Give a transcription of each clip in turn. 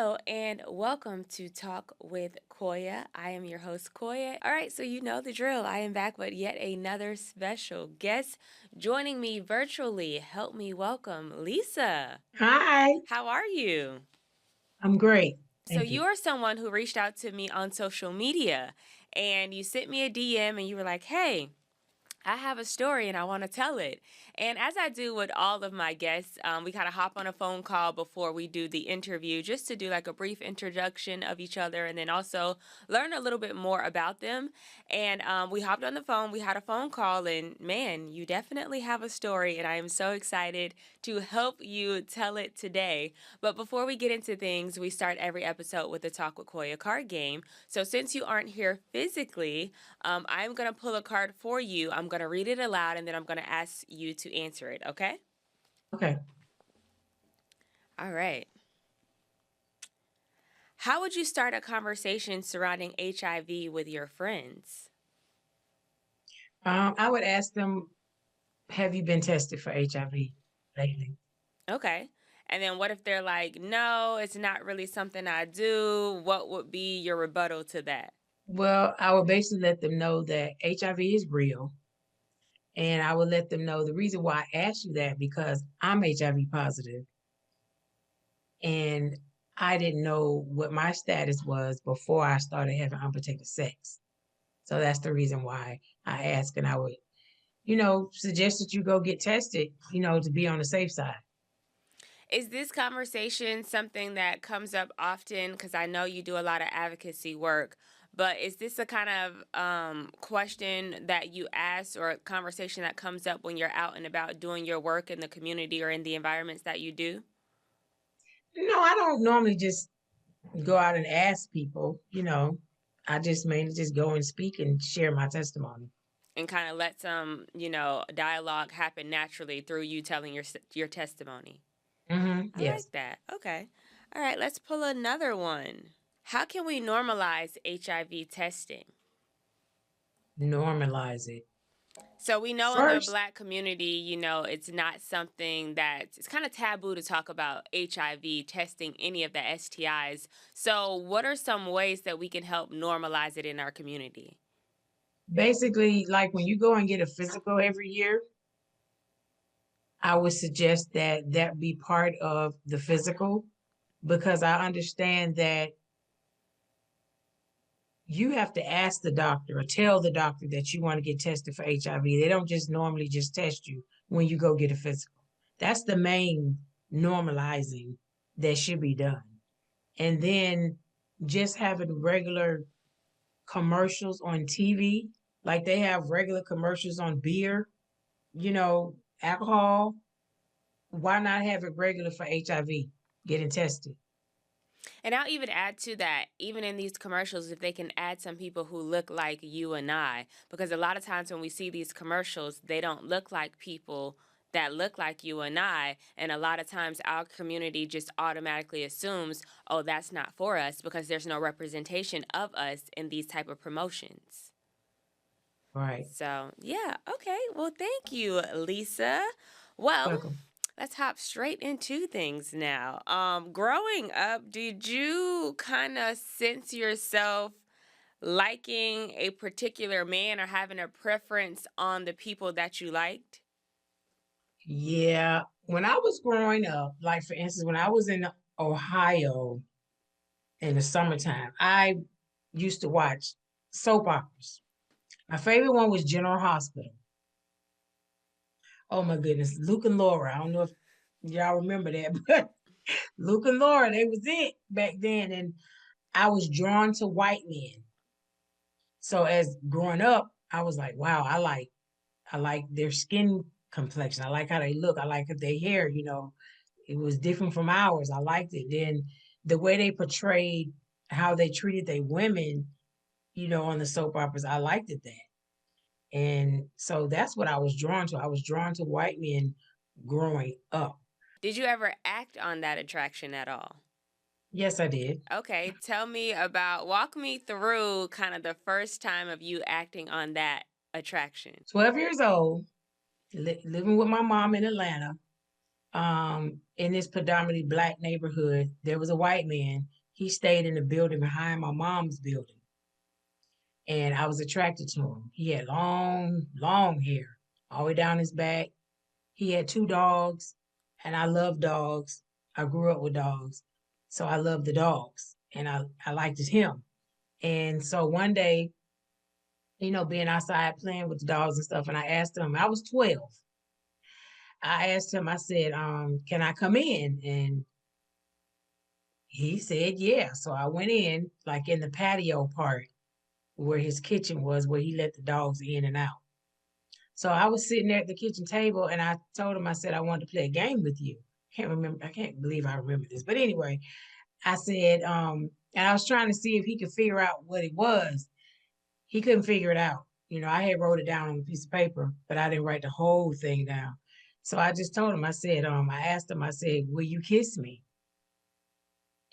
Hello and welcome to Talk with Koya. I am your host, Koya. All right, so you know the drill. I am back with yet another special guest joining me virtually. Help me welcome Lisa. Hi, How are you? I'm great. So, Thank you you. are someone who reached out to me on social media and you sent me a DM and you were like, hey, I have a story and I want to tell it. And as I do with all of my guests, we kind of hop on a phone call before we do the interview just to do like a brief introduction of each other and then also learn a little bit more about them. And we hopped on the phone, we had a phone call, and man, you definitely have a story. And I am so excited to help you tell it today. But before we get into things, we start every episode with the Talk with Koya card game. So since you aren't here physically, I'm going to pull a card for you. I'm going to read it aloud and then I'm going to ask you to answer it, okay? Okay. All right. How would you start a conversation surrounding HIV with your friends? I would ask them, have you been tested for HIV lately? Okay. And then what if they're like, no, it's not really something I do? What would be your rebuttal to that? Well, I would basically let them know that HIV is real. And I would let them know the reason why I asked you that because I'm HIV positive and I didn't know what my status was before I started having unprotected sex. So that's the reason why I asked. And I would, suggest that you go get tested, to be on the safe side. Is this conversation something that comes up often? Because I know you do a lot of advocacy work, but is this a kind of question that you ask or a conversation that comes up when you're out and about doing your work in the community or in the environments that you do? No, I don't normally just go out and ask people, I just mainly just go and speak and share my testimony. And kind of let some, dialogue happen naturally through you telling your testimony. I Yes. like that. Okay. All right, let's pull another one. How can we normalize HIV testing? Normalize it. So we know in the First, black community, it's not something that it's kind of taboo to talk about HIV testing any of the STIs. So what are some ways that we can help normalize it in our community? basically, like when you go and get a physical every year, I would suggest that that be part of the physical because I understand that you have to ask the doctor or tell the doctor that you want to get tested for HIV. They don't just normally just test you when you go get a physical. That's the main normalizing that should be done. And then just having regular commercials on TV, like they have regular commercials on beer, alcohol. Why not have it regular for HIV, getting tested? And I'll even add to that, even in these commercials, if they can add some people who look like you and I, because a lot of times when we see these commercials, they don't look like people that look like you and I. And a lot of times our community just automatically assumes, oh, that's not for us because there's no representation of us in these type of promotions. Right. So, yeah, okay. Well, thank you, Lisa. Well, Welcome. let's hop straight into things now. Growing up, did you kind of sense yourself liking a particular man or having a preference on the people that you liked? Yeah. When I was growing up, like for instance, when I was in Ohio in the summertime, I used to watch soap operas. My favorite one was General Hospital. Oh my goodness, Luke and Laura. I don't know if y'all remember that, but Luke and Laura, they was it back then. And I was drawn to white men. So as growing up, I was like, wow, I like their skin complexion. I like how they look. I like their hair, It was different from ours. I liked it. Then the way they portrayed how they treated their women, on the soap operas, I liked it that. And so that's what I was drawn to. I was drawn to white men growing up. Did you ever act on that attraction at all? Yes, I did. Okay, walk me through kind of the first time of you acting on that attraction. 12 years old, living with my mom in Atlanta. In this predominantly black neighborhood, there was a white man. He stayed in the building behind my mom's building, and I was attracted to him. He had long, long hair all the way down his back. He had two dogs, and I love dogs. I grew up with dogs, so I love the dogs, and I liked him. And so one day, being outside playing with the dogs and stuff, and I asked him, I was 12. I asked him, I said, can I come in? And he said, yeah. So I went in, like in the patio part where his kitchen was, where he let the dogs in and out. So I was sitting there at the kitchen table and I told him, I said, I wanted to play a game with you. Can't remember, I can't believe I remember this. But anyway, I said, and I was trying to see if he could figure out what it was. He couldn't figure it out. I had wrote it down on a piece of paper, but I didn't write the whole thing down. So I just told him, I said, I asked him, I said, will you kiss me?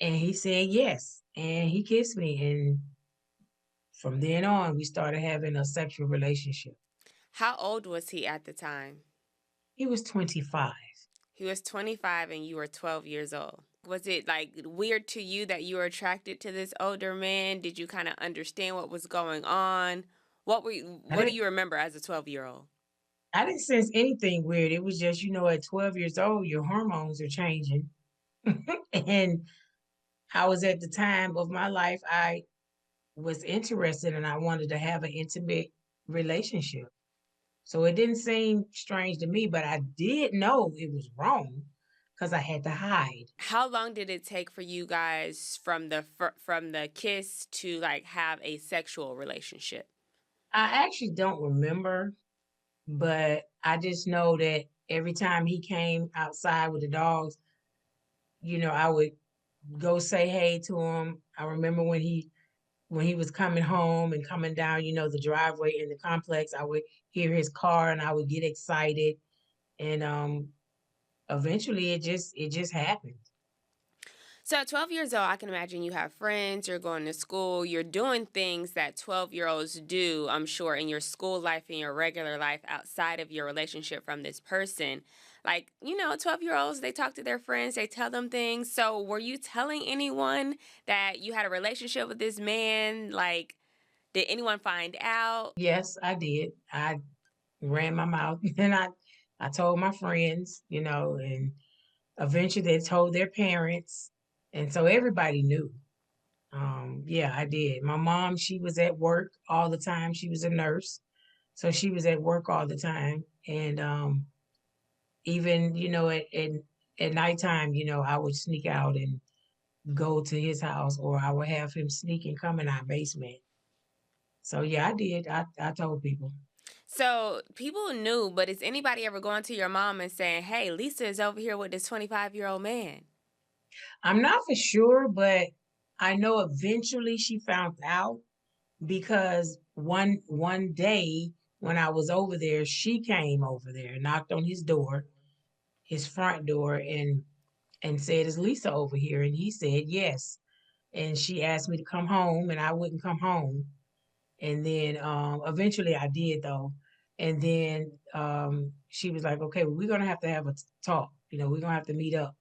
And he said yes. And he kissed me. And from then on, we started having a sexual relationship. How old was he at the time? He was 25. He was 25 and you were 12 years old. Was it like weird to you that you were attracted to this older man? Did you kind of understand what was going on? I What do didn't, you remember as a 12-year-old? I didn't sense anything weird. It was just, at 12 years old, your hormones are changing. And I was at the time of my life, I was interested and I wanted to have an intimate relationship. So it didn't seem strange to me, but I did know it was wrong because I had to hide. How long did it take for you guys from the kiss to like have a sexual relationship? I actually don't remember, but I just know that every time he came outside with the dogs, I would go say hey to him. I remember when he was coming home and coming down, the driveway in the complex, I would hear his car and I would get excited. And eventually it just happened. So at 12 years old, I can imagine you have friends, you're going to school, you're doing things that 12-year-olds do, I'm sure, in your school life, in your regular life, outside of your relationship from this person. Like, 12-year-olds, they talk to their friends, they tell them things. So were you telling anyone that you had a relationship with this man? Like, did anyone find out? Yes, I did. I ran my mouth and I told my friends, and eventually they told their parents. And so everybody knew. Yeah, I did. My mom, she was at work all the time. She was a nurse. So she was at work all the time. And even, at nighttime, I would sneak out and go to his house or I would have him sneak and come in our basement. So yeah, I did. I told people. So people knew, but is anybody ever going to your mom and saying, hey, Lisa is over here with this 25-year-old man? I'm not for sure, but I know eventually she found out because one day when I was over there, she came over there, knocked on his door, his front door, and said, "Is Lisa over here?" And he said yes. And she asked me to come home, and I wouldn't come home. And then eventually I did though. And then she was like, "Okay, well, we're gonna have to have a talk. We're gonna have to meet up."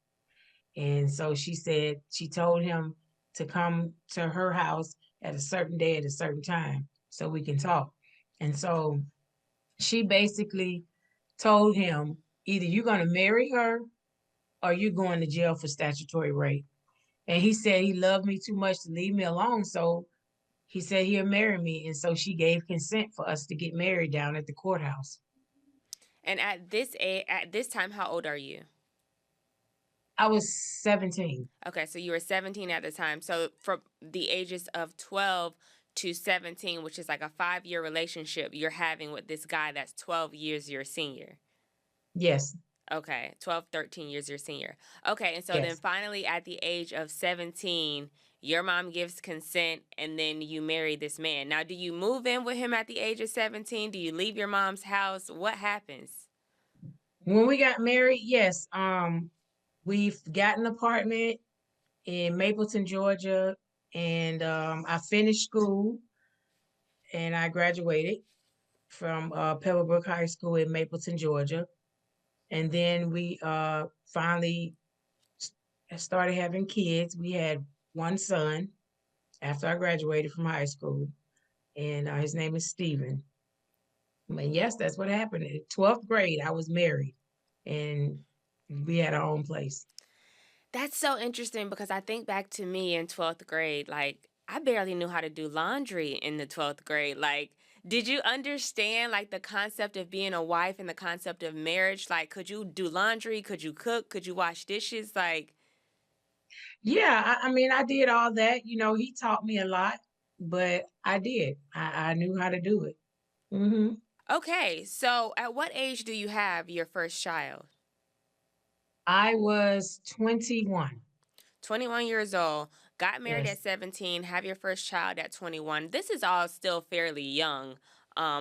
And so she said she told him to come to her house at a certain day at a certain time so we can talk. And so she basically told him either you're going to marry her or you're going to jail for statutory rape. And he said he loved me too much to leave me alone. So he said he'll marry me. And so she gave consent for us to get married down at the courthouse. And at this time, how old are you? I was 17. Okay, so you were 17 at the time. So from the ages of 12 to 17, which is like a 5-year relationship you're having with this guy that's 12 years your senior. Yes, Okay, 12, 13 years your senior. Okay, and so then yes. finally at the age of 17, your mom gives consent and then you marry this man. Now, do you move in with him at the age of 17? Do you leave your mom's house? What happens? When we got married, yes, we've got an apartment in Mapleton, Georgia, and I finished school and I graduated from Pebblebrook High School in Mapleton, Georgia. And then we finally started having kids. We had one son after I graduated from high school, and his name is Stephen. And yes, that's what happened. In 12th grade, I was married, and we had our own place. That's so interesting because I think back to me in 12th grade, like I barely knew how to do laundry in the 12th grade. Like, did you understand like the concept of being a wife and the concept of marriage? Like, could you do laundry? Could you cook? Could you wash dishes? Like, Yeah, I mean, I did all that. He taught me a lot, but I did. I knew how to do it. Hmm. okay, so at what age do you have your first child? I was 21. 21 years old, got married at Yes, 17, have your first child at 21. This is all still fairly young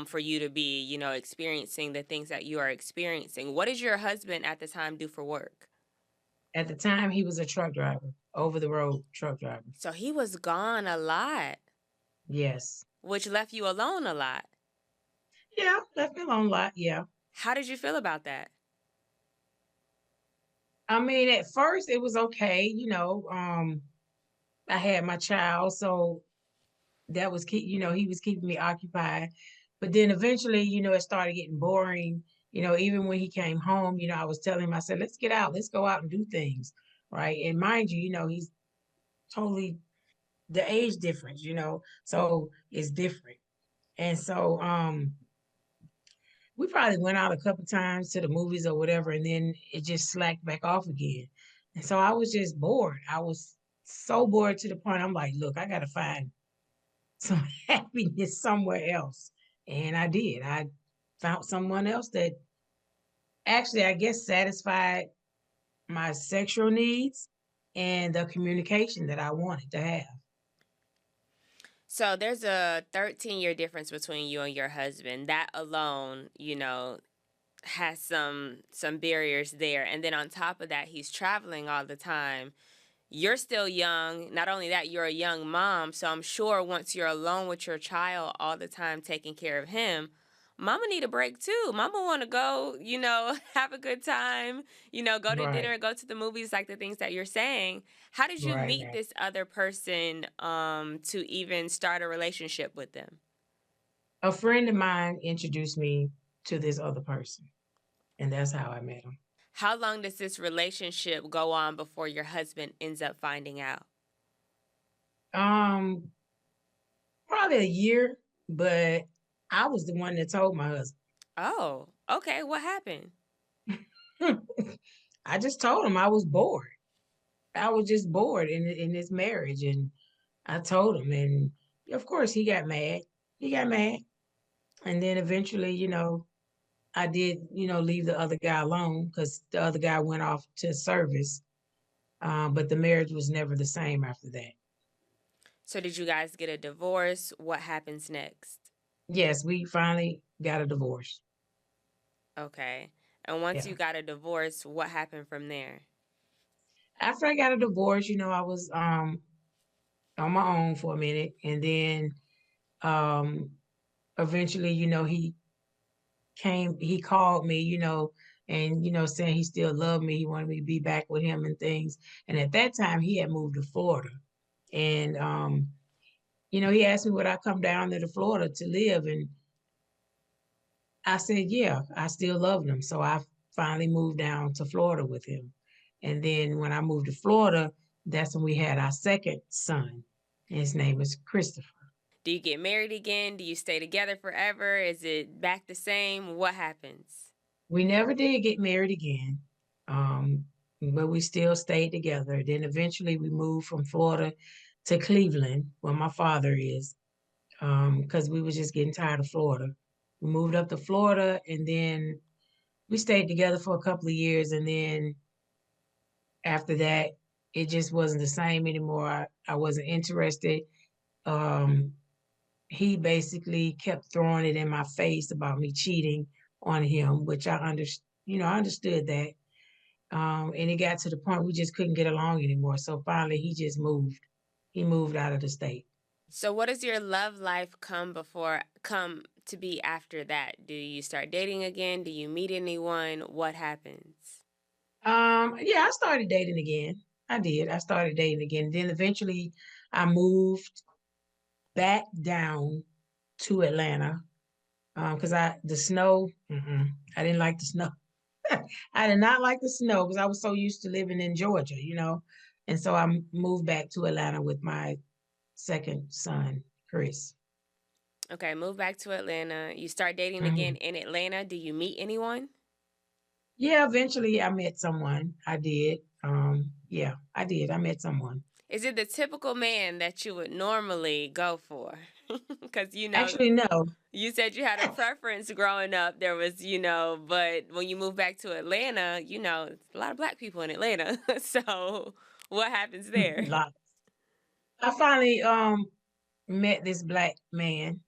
for you to be, experiencing the things that you are experiencing. What did your husband at the time do for work? at the time he was a truck driver, over the road truck driver. So he was gone a lot, Yes. which left you alone a lot. Yeah, left me alone a lot. Yeah. How did you feel about that? I mean, at first it was okay. I had my child, so that was he was keeping me occupied. But then eventually, it started getting boring. Even when he came home, I was telling him, I said, let's get out, let's go out and do things. Right. And mind you, he's totally the age difference, so it's different. And so we probably went out a couple times to the movies or whatever, and then it just slacked back off again. And so I was just bored. I was so bored to the point I'm like, look, I got to find some happiness somewhere else. And I did. I found someone else that actually, I guess, satisfied my sexual needs and the communication that I wanted to have. So there's a 13-year difference between you and your husband. That alone, has some barriers there. And then on top of that, he's traveling all the time. You're still young. Not only that, you're a young mom. So I'm sure once you're alone with your child all the time taking care of him, mama need a break too. Mama want to go, have a good time, go to Right, dinner, go to the movies, like the things that you're saying. How did you right, meet right. this other person to even start a relationship with them? A friend of mine introduced me to this other person, and that's how I met him. How long does this relationship go on before your husband ends up finding out? Um, Probably a year, but I was the one that told my husband. Oh, okay. What happened? I just told him I was bored. I was just bored in this marriage, and I told him, and of course he got mad. He got mad, and then eventually, I did, leave the other guy alone because the other guy went off to service. But the marriage was never the same after that. So did you guys get a divorce? What happens next? Yes, we finally got a divorce. Okay. And once Yeah. you got a divorce, what happened from there? After I got a divorce, I was on my own for a minute, and then um eventually, he called me, and saying he still loved me. He wanted me to be back with him and things. And at that time, he had moved to Florida, and he asked me would I come down to Florida to live, and I said, yeah, I still loved him. So I finally moved down to Florida with him. And then when I moved to Florida, that's when we had our second son. His name is Christopher. Do you get married again? Do you stay together forever? Is it back the same? What happens? We never did get married again, um, but we still stayed together. Then eventually we moved from Florida to Cleveland, where my father is, because we was just getting tired of Florida. We moved up to Florida, and then we stayed together for a couple of years, and then after that, it just wasn't the same anymore. I wasn't interested. Um, he basically kept throwing it in my face about me cheating on him, which I understood that. And it got to the point we just couldn't get along anymore. So finally, he just moved. He moved out of the state. So what does your love life come to be after that? Do you start dating again? Do you meet anyone? What happens? Yeah, I started dating again. I did. I started dating again. Then eventually I moved back down to Atlanta. Because the snow, I didn't like the snow. I did not like the snow because I was so used to living in Georgia, And so I moved back to Atlanta with my second son, Chris. Okay, move back to Atlanta. You start dating again Mhm. in Atlanta. Do you meet anyone? Yeah, eventually I met someone. I did. Yeah, I did. I met someone. Is it the typical man that you would normally go for? Because, Actually, no. you said you had a preference growing up. There was, but when you move back to Atlanta, it's a lot of black people in Atlanta. So what happens there? Lots. I finally met this black man.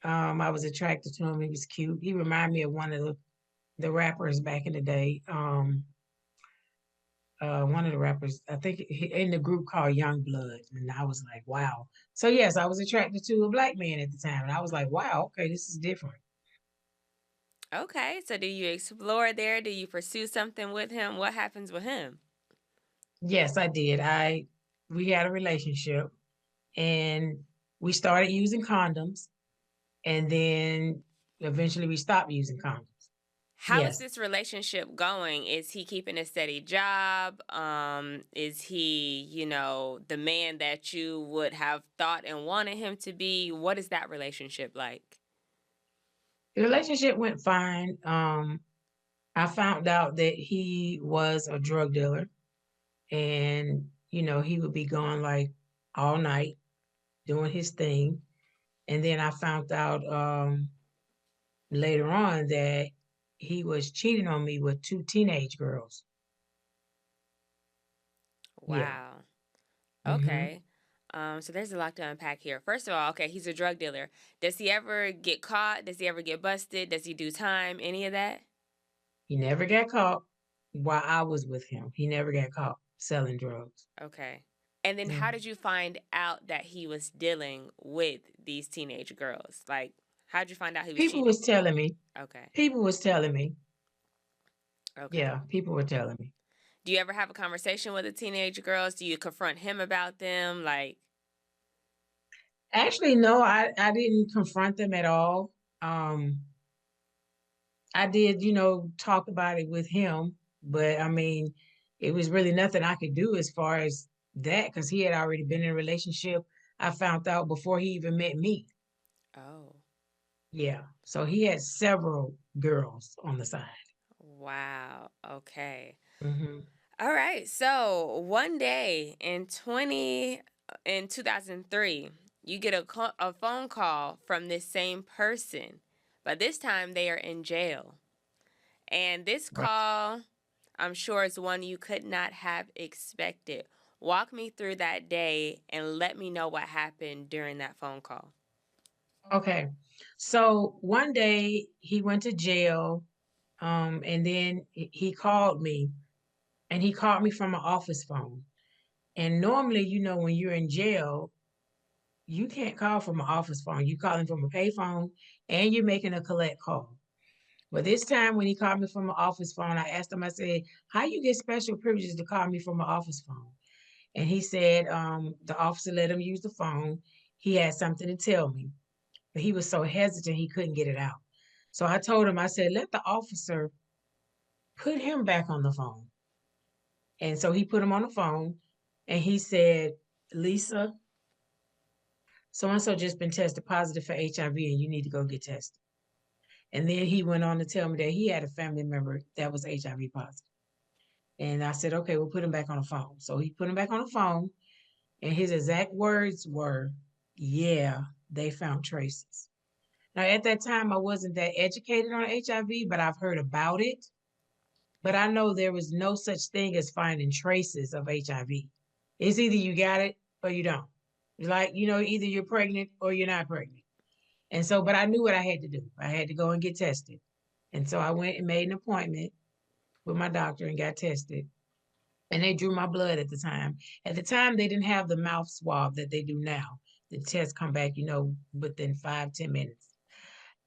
I was attracted to him. He was cute. He reminded me of one of the rappers back in the day. One of the rappers, I think in the group called Young Blood. And I was like, wow. So yes, I was attracted to a black man at the time. And I was like, wow, okay, this is different. Okay, so do you explore there? Do you pursue something with him? What happens with him? Yes, I did. We had a relationship and we started using condoms and then eventually we stopped using condoms. How is Yes. this relationship going? Is he keeping a steady job? Is he, the man that you would have thought and wanted him to be? What is that relationship like? The relationship went fine. I found out that he was a drug dealer and, he would be gone like all night doing his thing. And then I found out later on that he was cheating on me with two teenage girls. Yeah. Wow. Hmm. Okay. So there's a lot to unpack here. First of all, okay, he's a drug dealer. Does he ever get caught? Does he ever get busted? Does he do time? Any of that? He never got caught while I was with him. He never got caught selling drugs. Okay. And then Yeah. how did you find out that he was dealing with these teenage girls? Like, how did you find out he was People cheating? was telling me. Okay. People was telling me. Okay. Yeah, people were telling me. Do you ever have a conversation with the teenage girls? Do you confront him about them? Like, Actually, no, I didn't confront them at all. Um, I did, talk about it with him, but I mean, it was really nothing I could do as far as that because he had already been in a relationship. I found out before he even met me. oh, Yeah. So he had several girls on the side. wow. Okay. Hmm. All right. So one day in 2003, you get a phone call from this same person, but this time they are in jail. And this Right. call, I'm sure, is one you could not have expected. Walk me through that day and let me know what happened during that phone call. Okay. So one day he went to jail, and then he called me, and he called me from an office phone. And normally, when you're in jail, you can't call from an office phone. You calling from a payphone and you're making a collect call. But this time when he called me from an office phone, I asked him, I said, how you get special privileges to call me from an office phone? And he said, the officer let him use the phone. He had something to tell me, but he was so hesitant he couldn't get it out. So I told him, I said, let the officer put him back on the phone. And so he put him on the phone and he said, Lisa, so and so just been tested positive for HIV and you need to go get tested. And then he went on to tell me that he had a family member that was HIV positive. And I said, okay, we'll put him back on the phone. So he put him back on the phone, and his exact words were, yeah, they found traces. Now, at that time, I wasn't that educated on HIV, but I've heard about it. But I know there was no such thing as finding traces of HIV. It's either you got it or you don't. It's like, either you're pregnant or you're not pregnant. And so, but I knew what I had to do. I had to go and get tested. And so I went and made an appointment with my doctor and got tested. And they drew my blood at the time. At the time, they didn't have the mouth swab that they do now. The tests come back, within 5, 10 minutes.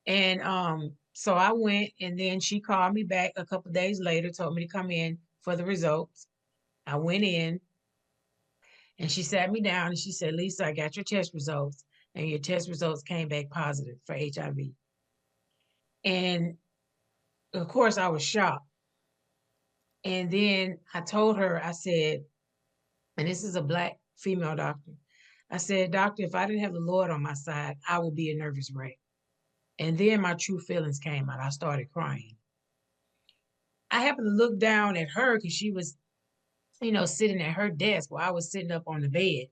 And so I went, and then she called me back a couple days later, told me to come in for the results. I went in, and she sat me down and she said, Lisa, I got your test results, and your test results came back positive for HIV. And of course, I was shocked. And then I told her, I said, and this is a Black female doctor. I said, Doctor, if I didn't have the Lord on my side, I would be a nervous wreck. And then my true feelings came out. I started crying. I happened to look down at her because she was, sitting at her desk while I was sitting up on the bed.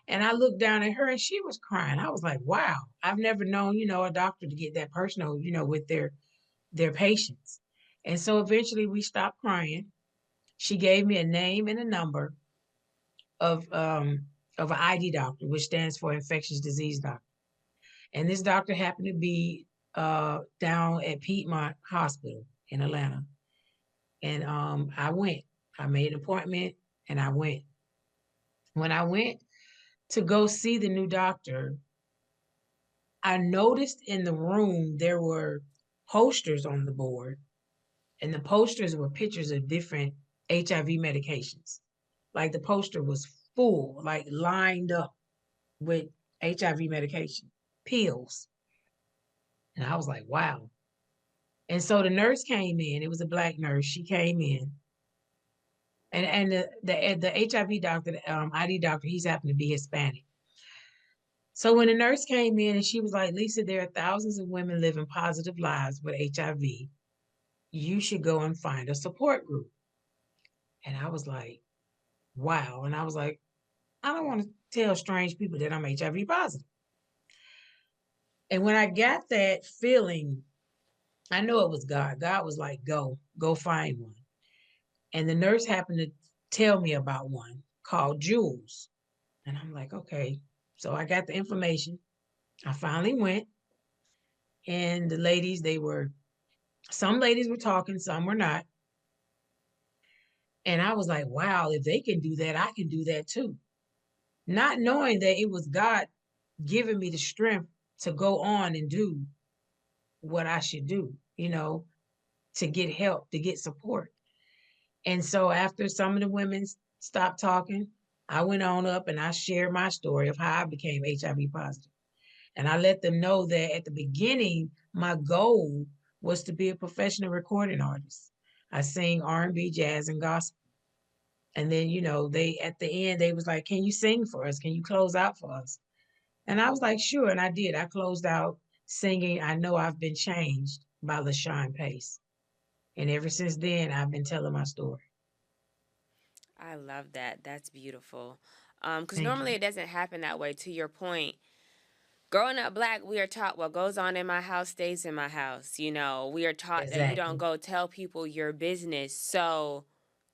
And I looked down at her and she was crying. I was like, wow, I've never known, a doctor to get that personal, with their patients. And so eventually we stopped crying. She gave me a name and a number of an ID doctor, which stands for infectious disease doctor. And this doctor happened to be down at Piedmont Hospital in Atlanta. And I went. I made an appointment and I went. When I went to go see the new doctor, I noticed in the room there were posters on the board, and the posters were pictures of different HIV medications. Like the poster was full, like lined up with HIV medication, pills. And I was like, wow. And so the nurse came in. It was a Black nurse. She came in, and the HIV doctor, the ID doctor, he's happened to be Hispanic. So when the nurse came in and she was like, Lisa, there are thousands of women living positive lives with HIV. You should go and find a support group. And I was like, wow. And I was like, I don't want to tell strange people that I'm HIV positive. And when I got that feeling, I know it was God. God was like, go find one. And the nurse happened to tell me about one called Jules. And I'm like, okay. So I got the information. I finally went. And the ladies, some ladies were talking, some were not. And I was like, wow, if they can do that, I can do that too. Not knowing that it was God giving me the strength to go on and do what I should do, to get help, to get support. And so after some of the women stopped talking, I went on up and I shared my story of how I became HIV positive. And I let them know that at the beginning, my goal was to be a professional recording artist. I sing R&B, jazz, and gospel. And then, they at the end, they was like, can you sing for us? Can you close out for us? And I was like, sure. And I did. I closed out singing I Know I've Been Changed by LaShawn Pace. And ever since then, I've been telling my story. I love that. That's beautiful. Because Thank normally you. it doesn't happen that way. To your point, growing up Black, we are taught what goes on in my house stays in my house. We are taught that you don't Exactly. go tell people your business. So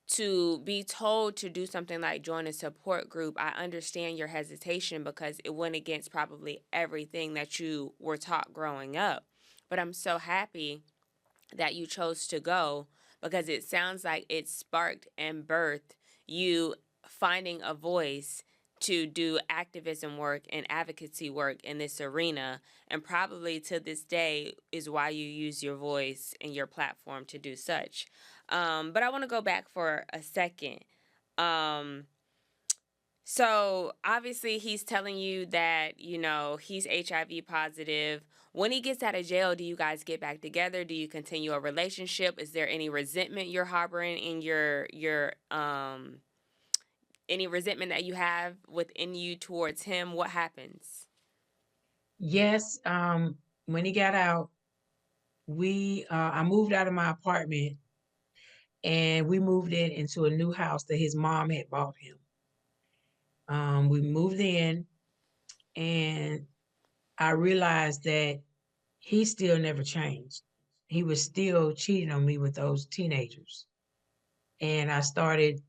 to be told to do something like join a support group, I understand your hesitation because it went against probably everything that you were taught growing up. But I'm so happy that you chose to go because it sounds like it sparked and birthed you finding a voice to do activism work and advocacy work in this arena, and probably to this day is why you use your voice and your platform to do such. But I want to go back for a second. Um, so obviously he's telling you that, he's HIV positive. When he gets out of jail, do you guys get back together? Do you continue a relationship? Is there any resentment you're harboring in your any resentment that you have within you towards him? What happens? Yes. When he got out, I moved out of my apartment and we moved into a new house that his mom had bought him. We moved in and I realized that he still never changed. He was still cheating on me with those teenagers. And I started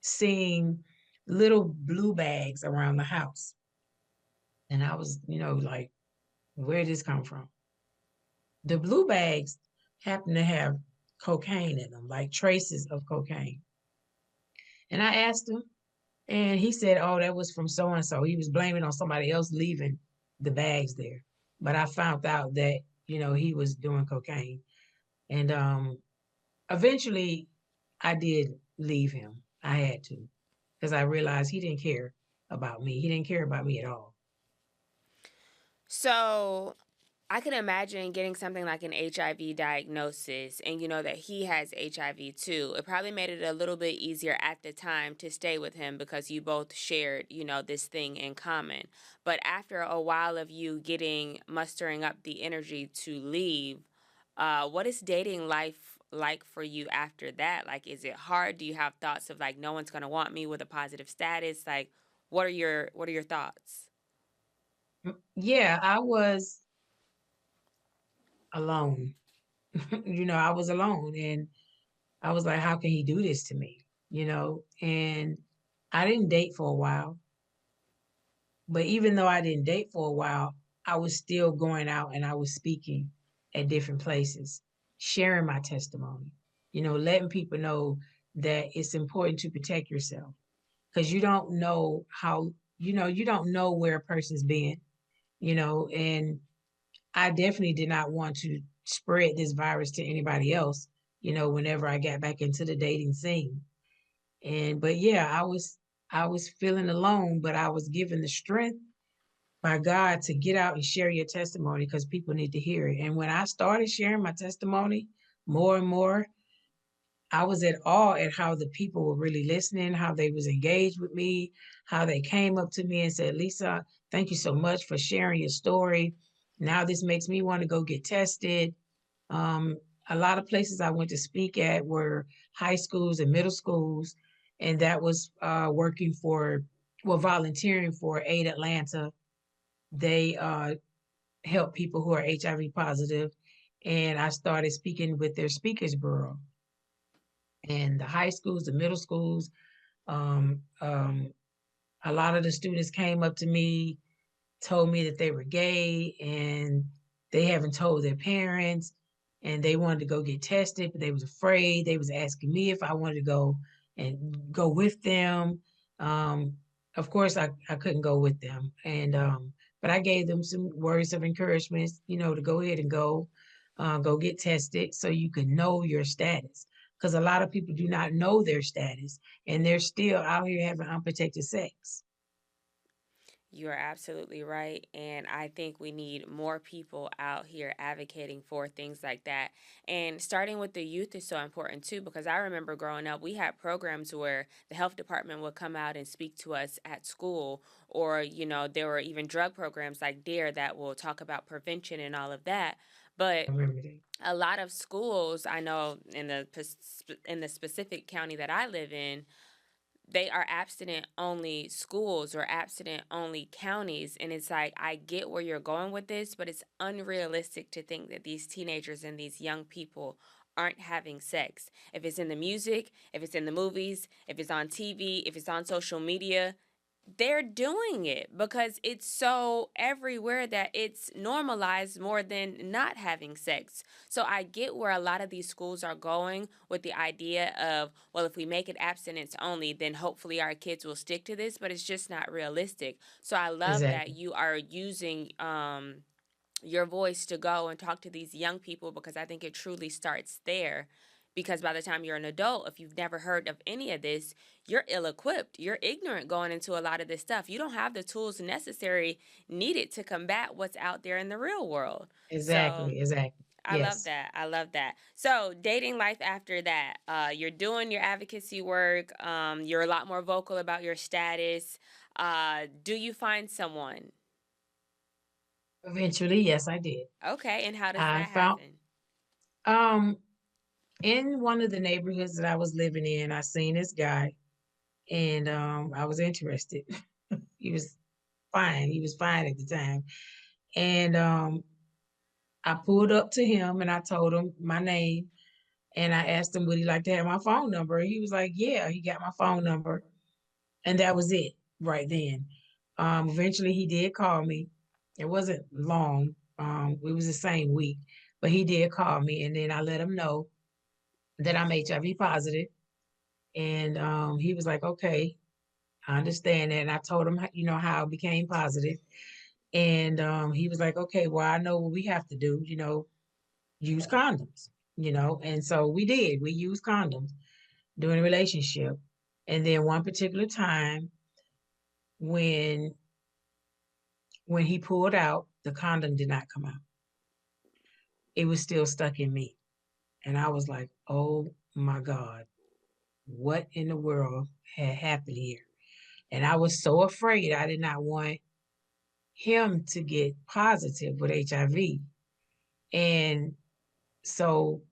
seeing little blue bags around the house. And I was, like, where did this come from? The blue bags happen to have cocaine in them, like traces of cocaine. And I asked him, and he said, oh, that was from so and so. He was blaming on somebody else leaving the bags there. But I found out that he was doing cocaine. And eventually I did leave him. I had to because I realized he didn't care about me. He didn't care about me at all. So I can imagine getting something like an HIV diagnosis and you know that he has HIV too. It probably made it a little bit easier at the time to stay with him because you both shared, this thing in common. But after a while of you mustering up the energy to leave, what is dating life like for you after that? Like, is it hard? Do you have thoughts of like, no one's going to want me with a positive status? Like, what are your thoughts? Yeah, I was alone. I was alone and I was like, how can he do this to me? And I didn't date for a while. But even though I didn't date for a while, I was still going out and I was speaking at different places, sharing my testimony, letting people know that it's important to protect yourself because you don't know you don't know where a person's been, and I definitely did not want to spread this virus to anybody else, whenever I got back into the dating scene. But yeah, I was feeling alone, but I was given the strength by God to get out and share your testimony because people need to hear it. And when I started sharing my testimony more and more, I was at awe at how the people were really listening, how they was engaged with me, how they came up to me and said, Lisa, thank you so much for sharing your story. Now this makes me want to go get tested. Um, a lot of places I went to speak at were high schools and middle schools, and that was working for, well, volunteering for Aid Atlanta. They help people who are HIV positive, and I started speaking with their speakers bureau. And the high schools, the middle schools, um, um, a lot of the students came up to me, told me that they were gay and they haven't told their parents and they wanted to go get tested, but they was afraid. They was asking me if I wanted to go and go with them. Um, of course, I couldn't go with them, and but I gave them some words of encouragement, to go ahead and go get tested so you can know your status. Because a lot of people do not know their status, and they're still out here having unprotected sex. You are absolutely right. And I think we need more people out here advocating for things like that. And starting with the youth is so important too, because I remember growing up, we had programs where the health department would come out and speak to us at school, or, there were even drug programs like DARE that will talk about prevention and all of that. But I remember that. a lot of schools, I know in the specific county that I live in, they are abstinent only schools or abstinent only counties. And it's like, I get where you're going with this, but it's unrealistic to think that these teenagers and these young people aren't having sex. If it's in the music, if it's in the movies, if it's on TV, if it's on social media, they're doing it because it's so everywhere that it's normalized more than not having sex. So I get where a lot of these schools are going with the idea of, well, if we make it abstinence only, then hopefully our kids will stick to this, but it's just not realistic. So I love that Exactly. you are using your voice to go and talk to these young people because I think it truly starts there. Because by the time you're an adult, if you've never heard of any of this, you're ill equipped. You're ignorant going into a lot of this stuff. You don't have the tools necessary needed to combat what's out there in the real world. So Exactly, exactly. I love Yes. that. I love that. So dating life after that, you're doing your advocacy work. You're a lot more vocal about your status. Do you find someone? Eventually, yes, I did. Okay, and how does I that found happen? um in one of the neighborhoods that I was living in, I seen this guy and I was interested. He was fine. He was fine at the time. And I pulled up to him and I told him my name and I asked him would he like to have my phone number. He was like, "Yeah." He got my phone number and that was it right then. Eventually he did call me. It wasn't long. It was the same week, but he did call me, and then I let him know that I'm HIV positive, and he was like, "Okay, I understand that." And I told him, how I became positive, And he was like, okay, well, I know what we have to do, use condoms, and so we did. We used condoms during a relationship. And then one particular time when he pulled out, the condom did not come out. It was still stuck in me. And I was like, oh my God, what in the world had happened here? And I was so afraid. I did not want him to get positive with HIV. And so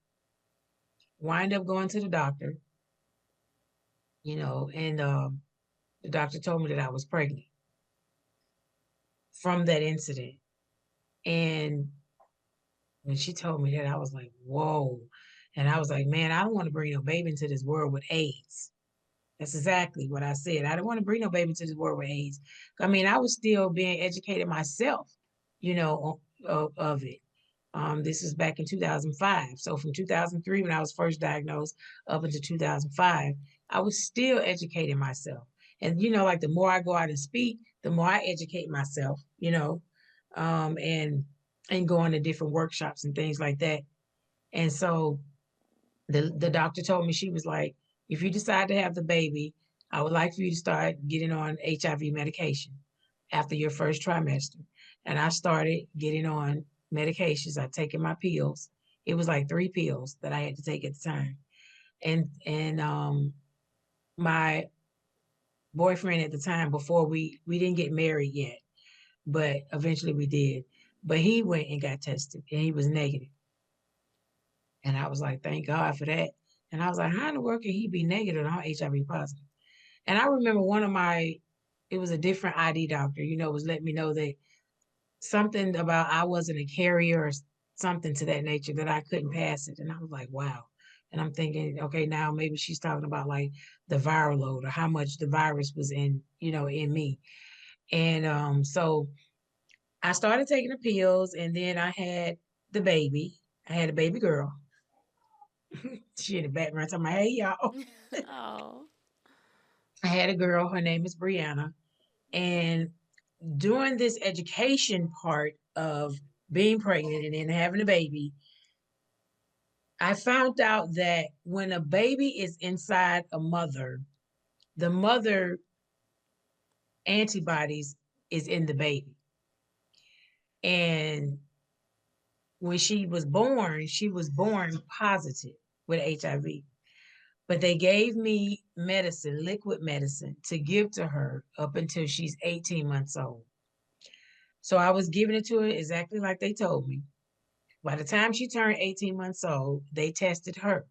wind up going to the doctor, and the doctor told me that I was pregnant from that incident. And when she told me that, I was like, whoa. And I was like, man, I don't want to bring no baby into this world with AIDS. That's exactly what I said. I don't want to bring no baby to this world with AIDS. I mean, I was still being educated myself, of it. This was back in 2005. So from 2003, when I was first diagnosed, up until 2005, I was still educating myself. And, like the more I go out and speak, the more I educate myself, and going to different workshops and things like that. And so the doctor told me, she was like, if you decide to have the baby, I would like for you to start getting on HIV medication after your first trimester. And I started getting on medications. I taken my pills. It was like 3 pills that I had to take at the time. And my boyfriend at the time, before we didn't get married yet, but eventually we did. But he went and got tested and he was negative. And I was like, thank God for that. And I was like, how in the world can he be negative and I'm HIV positive? And I remember it was a different ID doctor, was letting me know that something about I wasn't a carrier or something to that nature, that I couldn't pass it. And I was like, wow. And I'm thinking, okay, now maybe she's talking about like the viral load or how much the virus was in me. And so I started taking the pills and then I had the baby. I had a baby girl. She in the background talking about, hey y'all. Oh. I had a girl, her name is Brianna. And during this education part of being pregnant and then having a baby, I found out that when a baby is inside a mother, the mother antibodies is in the baby. And when she was born positive with HIV. But they gave me medicine, liquid medicine, to give to her up until she's 18 months old. So I was giving it to her exactly like they told me. By the time she turned 18 months old, they tested her,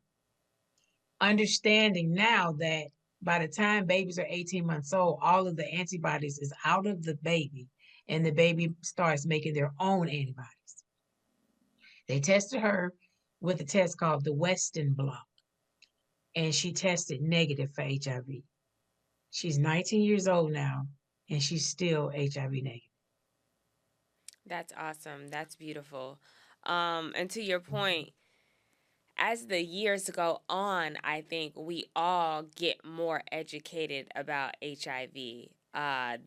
understanding now that by the time babies are 18 months old, all of the antibodies is out of the baby and the baby starts making their own antibodies. They tested her with a test called the Weston blot, and she tested negative for HIV. She's 19 years old now, and she's still HIV negative. That's awesome. That's beautiful. And to your point, as the years go on, I think we all get more educated about HIV.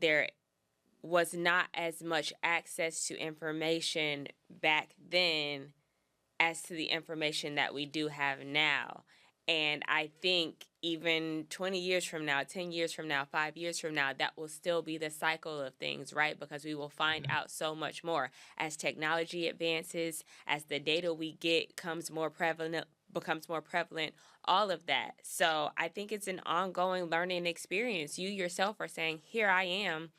There was not as much access to information back then as to the information that we do have now. And I think even 20 years from now, 10 years from now, 5 years from now, that will still be the cycle of things, right? Because we will find out so much more as technology advances, as the data we get becomes more prevalent, all of that. So I think it's an ongoing learning experience. You yourself are saying, here I am,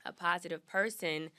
a positive person,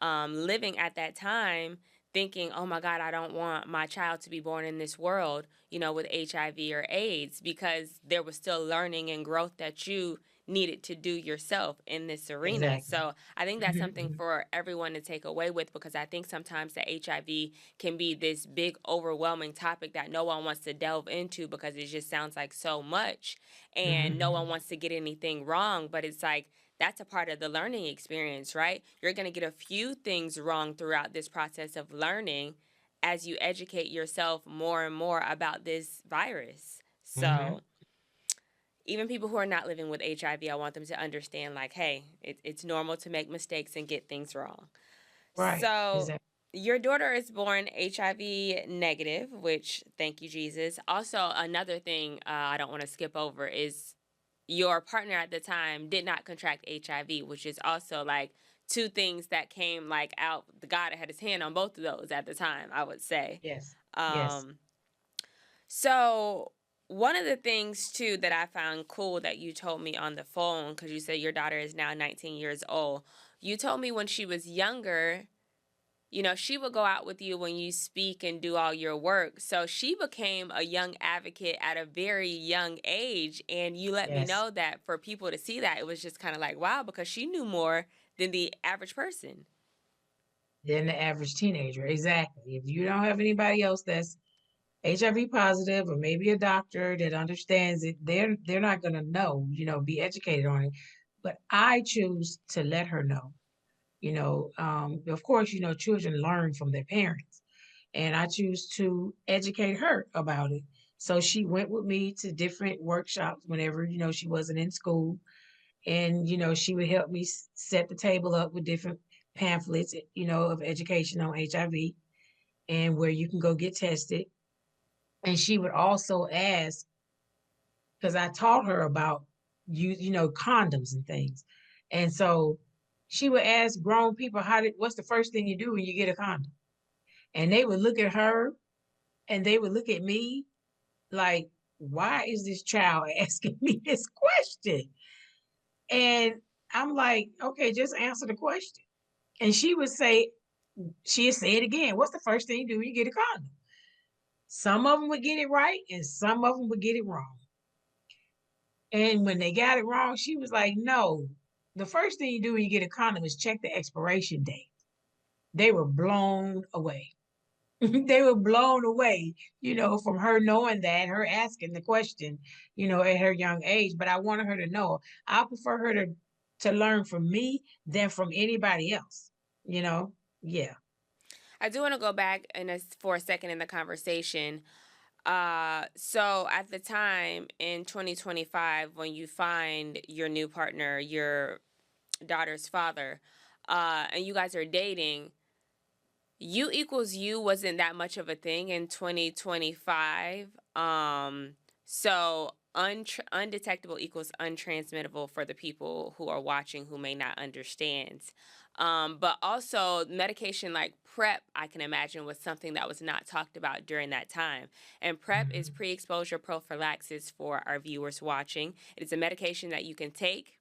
living at that time, thinking, oh my God, I don't want my child to be born in this world, with HIV or AIDS, because there was still learning and growth that you needed to do yourself in this arena. Exactly. So I think that's something Mhm, for everyone to take away with, because I think sometimes the HIV can be this big, overwhelming topic that no one wants to delve into because it just sounds like so much and no one mhm, wants to get anything wrong. But it's like, that's a part of the learning experience, right? You're going to get a few things wrong throughout this process of learning as you educate yourself more and more about this virus. mhm, So, even people who are not living with HIV, I want them to understand, like, hey, it's normal to make mistakes and get things wrong. Right. So, Exactly. your daughter is born HIV negative, which, thank you, Jesus. Also, another thing I don't want to skip over is your partner at the time did not contract HIV, which is also like two things that came like out. The God had his hand on both of those at the time, I would say. Yes. Yes. Um, so one of the things too that I found cool that you told me on the phone, because you said your daughter is now 19 years old. You told me when she was younger, she would go out with you when you speak and do all your work. So she became a young advocate at a very young age. And you let me Yes. know that for people to see that, it was just kind of like, wow, because she knew more than the average person. Than the average teenager. Exactly. If you don't have anybody else that's HIV positive or maybe a doctor that understands it, they're not gonna know, be educated on it. But I choose to let her know. Of course, children learn from their parents, and I choose to educate her about it. So she went with me to different workshops whenever she wasn't in school, and she would help me set the table up with different pamphlets, of education on HIV and where you can go get tested. And she would also ask, because I taught her about condoms and things, and so she would ask grown people, what's the first thing you do when you get a condom? And they would look at her and they would look at me like, why is this child asking me this question? And I'm like, okay, just answer the question. And she'd say it again. What's the first thing you do when you get a condom? Some of them would get it right and some of them would get it wrong. And when they got it wrong, she was like, no, the first thing you do when you get a condom is check the expiration date. They were blown away. They were blown away, from her knowing that, her asking the question, at her young age. But I wanted her to know I prefer her to learn from me than from anybody else, you know? Yeah. I do want to go back for a second in the conversation. So at the time in 2025, when you find your new partner, your daughter's father, and you guys are dating, you equals you wasn't that much of a thing in 2025. So undetectable equals untransmittable for the people who are watching who may not understand. But also medication like PrEP, I can imagine, was something that was not talked about during that time. And PrEP is Mhm. pre-exposure prophylaxis for our viewers watching. It is a medication that you can take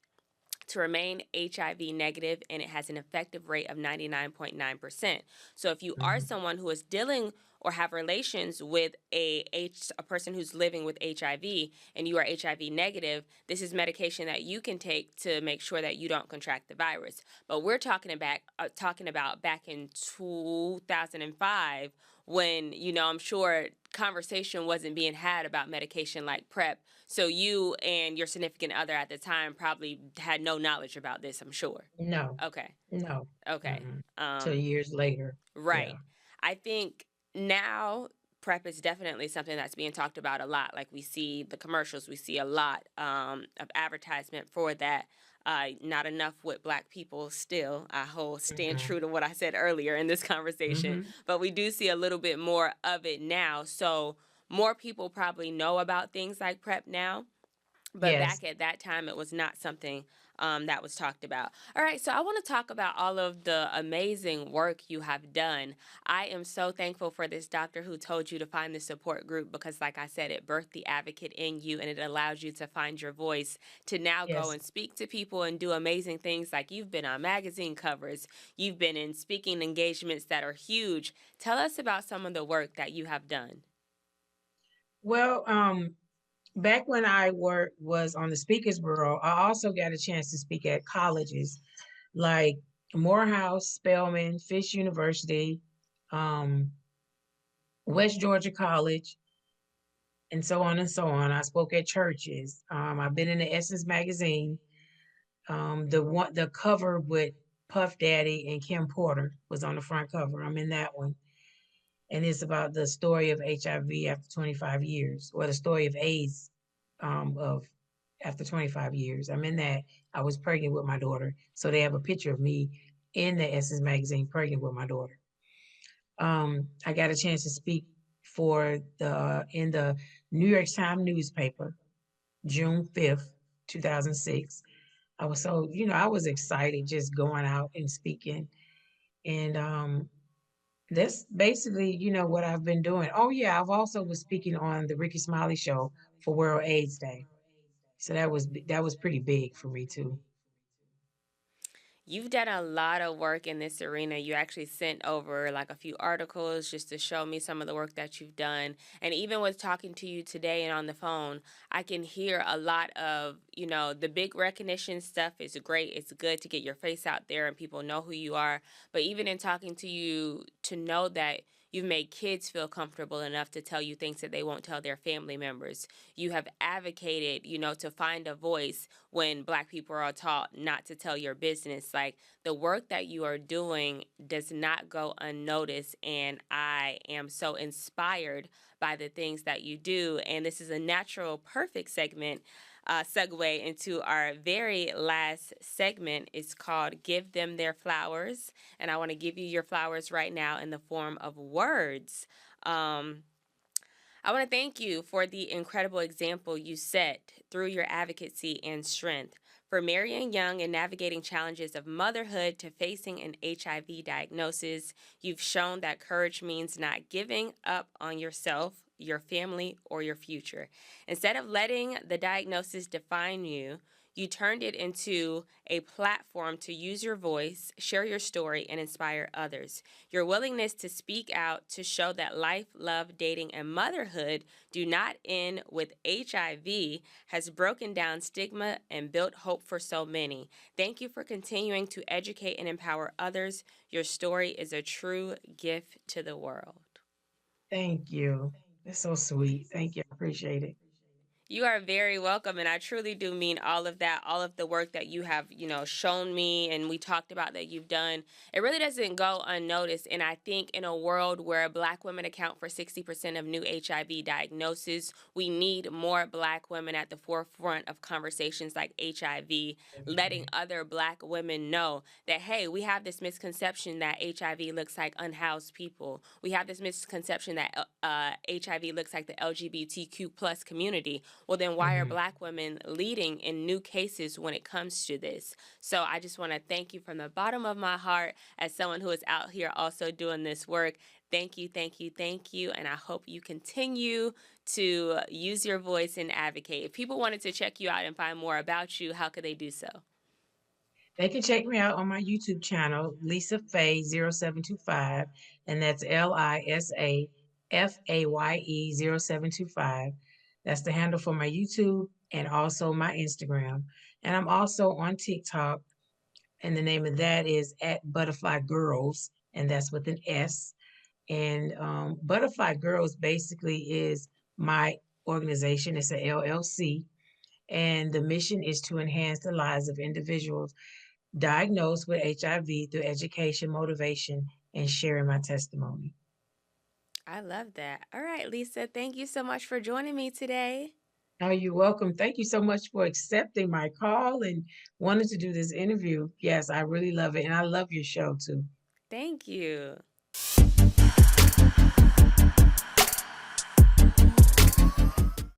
to remain HIV negative, and it has an effective rate of 99.9%. So if you are Mhm. someone who is dealing or have relations with a person who's living with HIV and you are HIV negative, this is medication that you can take to make sure that you don't contract the virus. But we're talking about back in 2005 when, I'm sure conversation wasn't being had about medication like PrEP. So you and your significant other at the time probably had no knowledge about this, I'm sure. No, Okay. no. Okay. Mm-mm. Till Um years later. Yeah. right. I think now PrEP is definitely something that's being talked about a lot. Like we see the commercials, we see a lot of advertisement for that. Not enough with black people still. I hold stand Hmm. true to what I said earlier in this conversation, Hmm. but we do see a little bit more of it now. So more people probably know about things like PrEP now, but Yes. back at that time it was not something that was talked about. All right, so I want to talk about all of the amazing work you have done. I am so thankful for this doctor who told you to find the support group because, like I said, it birthed the advocate in you and it allows you to find your voice to now go Yes. and speak to people and do amazing things. Like you've been on magazine covers, you've been in speaking engagements that are huge. Tell us about some of the work that you have done. Well, back when was on the Speakers Bureau, I also got a chance to speak at colleges like Morehouse, Spelman, Fish University, um, West Georgia College, and so on and so on. I spoke at churches. I've been in the Essence magazine. The cover with Puff Daddy and Kim Porter was on the front cover. I'm in that one, and it's about the story of HIV after 25 years, or the story of AIDS, of after 25 years. I'm in that. I was pregnant with my daughter. So they have a picture of me in the Essence magazine pregnant with my daughter. I got a chance to speak for the in the New York Times newspaper, June 5th, 2006. I was so, I was excited just going out and speaking. And that's basically, what I've been doing. Oh yeah, I've also was speaking on the Ricky Smiley show for World AIDS Day. So that was pretty big for me too. You've done a lot of work in this arena. You actually sent over like a few articles just to show me some of the work that you've done. And even with talking to you today and on the phone, I can hear a lot of, the big recognition stuff is great. It's good to get your face out there and people know who you are. But even in talking to you, to know that you've made kids feel comfortable enough to tell you things that they won't tell their family members. You have advocated, to find a voice when Black people are taught not to tell your business. Like, the work that you are doing does not go unnoticed. And I am so inspired by the things that you do. And this is a natural, perfect segue into our very last segment. It's called Give Them Their Flowers. And I want to give you your flowers right now in the form of words. Um, I want to thank you for the incredible example you set through your advocacy and strength. For marrying young and navigating challenges of motherhood to facing an HIV diagnosis, you've shown that courage means not giving up on yourself, your family, or your future. Instead of letting the diagnosis define you, you turned it into a platform to use your voice, share your story, and inspire others. Your willingness to speak out to show that life, love, dating, and motherhood do not end with HIV has broken down stigma and built hope for so many. Thank you for continuing to educate and empower others. Your story is a true gift to the world. Thank you. That's so sweet. Thank you. I appreciate it. You are very welcome, and I truly do mean all of that, all of the work that you have, shown me, and we talked about that you've done. It really doesn't go unnoticed, and I think in a world where Black women account for 60% of new HIV diagnoses, we need more Black women at the forefront of conversations like HIV, letting other Black women know that, hey, we have this misconception that HIV looks like unhoused people. We have this misconception that HIV looks like the LGBTQ plus community. Well, then why are Mhm. Black women leading in new cases when it comes to this? So I just want to thank you from the bottom of my heart as someone who is out here also doing this work. Thank you, thank you, thank you. And I hope you continue to use your voice and advocate. If people wanted to check you out and find more about you, how could they do so? They can check me out on my YouTube channel, Lisa Faye 0725, and that's LISAFAYE 0725. That's the handle for my YouTube and also my Instagram. And I'm also on TikTok, and the name of that is at Butterfly Girls, and that's with an S. And Butterfly Girls basically is my organization. It's a LLC, and the mission is to enhance the lives of individuals diagnosed with HIV through education, motivation, and sharing my testimony. I love that. All right, Lisa, thank you so much for joining me today. Oh, you're welcome. Thank you so much for accepting my call and wanting to do this interview. Yes, I really love it. And I love your show too. Thank you.